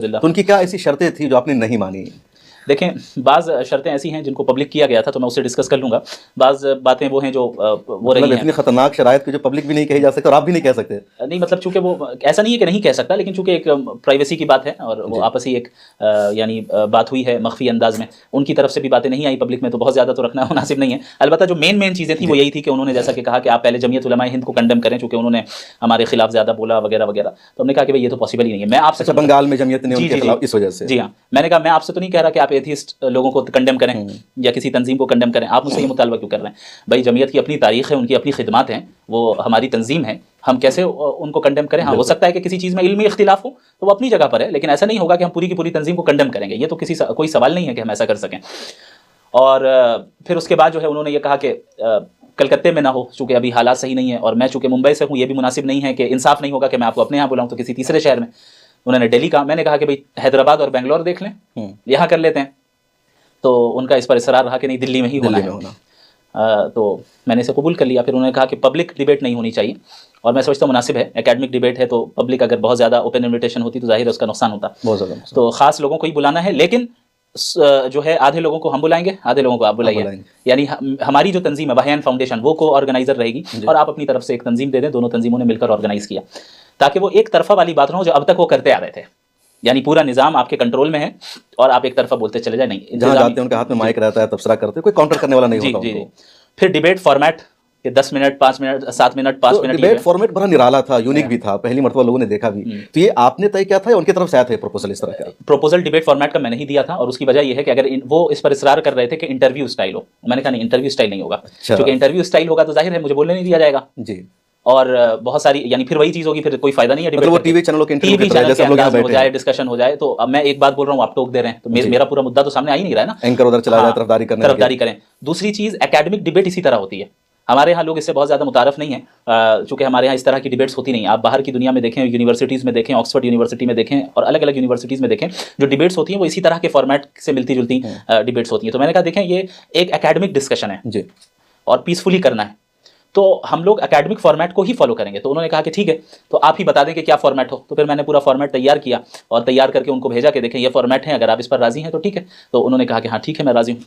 तो उनकी क्या ऐसी शर्तें थी जो आपने नहीं मानी? देखें, बाज़ शर्तें ऐसी हैं जिनको पब्लिक किया गया था, तो मैं उससे डिस्कस कर लूँगा। बाज़ बातें वो हैं जो वो रही मतलब हैं। इतनी खतरनाक शराइत की जो पब्लिक भी नहीं कही जा सकती और आप भी नहीं कह सकते। नहीं, मतलब चूँकि वो ऐसा नहीं है कि नहीं कह सकता, लेकिन चूँकि एक प्राइवेसी की बात है और वो जी। आपसी एक यानी बात हुई है मख्फी अंदाज में, उनकी तरफ से भी बातें नहीं आई पब्लिक में, तो बहुत ज़्यादा तो रखना मुनासिब नहीं है। अलबत्ता जो मेन चीज़ें थी वो यही थी कि उन्होंने जैसा कि कहा कि आप पहले जमीयत उलमाए हिंद को कंडेम करें, चूँकि उन्होंने हमारे खिलाफ ज़्यादा बोला वगैरह वगैरह। तो हमने कहा कि भाई ये तो पॉसिबल ही नहीं है। मैं आपसे अच्छा, बंगाल में जमीयत ने जी, उनके जी, खिलाफ जी। इस वजह से। जी हाँ, मैंने कहा मैं आपसे तो नहीं कह रहा कि आप एथिस्ट लोगों को कंडेम करें या किसी तंजीम को कंडेम करें, आप मुझसे ये मुतालबा क्यों कर रहे हैं? भाई जमीयत की अपनी तारीख है, उनकी अपनी खिदमात हैं, वो हमारी तंजीम है, हम कैसे उनको कंडेम करें? हाँ, हो सकता है कि किसी चीज़ में इल्मी इख्तिलाफ हो तो वो अपनी जगह पर है, लेकिन ऐसा नहीं होगा कि हम पूरी की पूरी तंजीम को कंडेम करेंगे। ये तो कोई सवाल नहीं है कि हम ऐसा कर सकें। और फिर उसके बाद जो है उन्होंने ये कहा कि कलकत्ते में ना हो, चूँकि अभी हालात सही नहीं है, और मैं चूँकि मुंबई से हूँ, ये भी मुनासिब नहीं है कि इंसाफ नहीं होगा कि मैं आपको अपने यहाँ बुलाऊँ तो किसी तीसरे शहर में। उन्होंने दिल्ली कहा, मैंने कहा कि भाई हैदराबाद और बेंगलोर देख लें, यहाँ कर लेते हैं। तो उनका इस पर इसरार रहा कि नहीं, दिल्ली में ही होना है। तो मैंने इसे कबूल कर लिया। फिर उन्होंने कहा कि पब्लिक डिबेट नहीं होनी चाहिए, और मैं सोचता हूँ मुनासिब है। एकेडमिक डिबेट है तो पब्लिक अगर बहुत ज़्यादा ओपन इन्विटेशन होती तो जाहिर है उसका नुकसान होता, बहुत ज़्यादा। तो ख़ास लोगों को ही बुलाना है, लेकिन जो है आधे लोगों को हम बुलाएंगे, आधे लोगों को आप बुलाइए। यानी हमारी जो तंजीम है बहयान फाउंडेशन, वो को ऑर्गेनाइजर रहेगी और आप अपनी तरफ से एक तंजीम दे दें। दोनों तंजीमों ने मिलकर ऑर्गेनाइज किया ताकि वो एक तरफा वाली बात ना हो जो अब तक वो करते आ रहे थे, यानी पूरा निज़ाम आपके कंट्रोल में है और आप एक तरफा बोलते चले जाए। नहीं, जहाँ जाते हैं उनके हाथ में माइक रहता है, तबसरा करते, कोई काउंटर करने वाला नहीं होता। जी। फिर debate format 10 minute, 5 minute, 7 minute, 5 minute. Debate format बड़ा निराला था, यूनिक भी था, पहली मर्तबा लोगों ने देखा भी। तो ये आपने तय किया था या उनकी तरफ से आया था प्रपोजल? इस तरह का प्रपोजल डिबेट फॉर्मेट का मैंने ही दिया था, और उसकी वजह ये है कि अगर वो इस पर इसरार कर रहे थे कि इंटरव्यू स्टाइल हो, मैंने कहा नहीं, इंटरव्यू स्टाइल नहीं होगा। क्योंकि इंटरव्यू स्टाइल होगा तो जाहिर है मुझे बोलने नहीं दिया जाएगा जी, और बहुत सारी यानी फिर वही चीज़ होगी, फिर कोई फायदा नहीं है। मतलब वो टीवी चैनलों के टीवी चैनल के अंदाज में हो जाए, डिस्कशन हो जाए, तो अब मैं एक बात बोल रहा हूँ, आप टोक दे रहे हैं, तो मेरा पूरा मुद्दा तो सामने आ ही नहीं रहा है ना। एंकर उधर चला जाए, तरफदारी करें। दूसरी चीज़, एकेडमिक डिबेट इसी तरह होती है। हमारे यहाँ लोग इससे बहुत ज़्यादा मुतारफ नहीं है, चूँकि हमारे यहाँ इस तरह की डिबेट्स होती नहीं। आप बाहर की दुनिया में देखें, यूनिवर्सिटीज़ में देखें, ऑक्सफोर्ड यूनिवर्सिटी में देखें और अलग अलग यूनिवर्सिटीज़ में देखें, जो डिबेट्स होती हैं वो इसी तरह के फॉर्मेट से मिलती जुलती डिबेट्स होती हैं। तो मैंने कहा देखें, ये एक एकेडमिक डिस्कशन है जी, और पीसफुली करना है, तो हम लोग एकेडमिक फॉर्मेट को ही फॉलो करेंगे। तो उन्होंने कहा कि ठीक है, तो आप ही बता दें कि क्या फॉर्मेट हो। तो फिर मैंने पूरा फॉर्मेट तैयार किया और तैयार करके उनको भेजा कि देखें ये फॉर्मेट है, अगर आप इस पर राज़ी हैं तो ठीक है। तो उन्होंने कहा कि हाँ ठीक है, मैं राज़ी हूँ।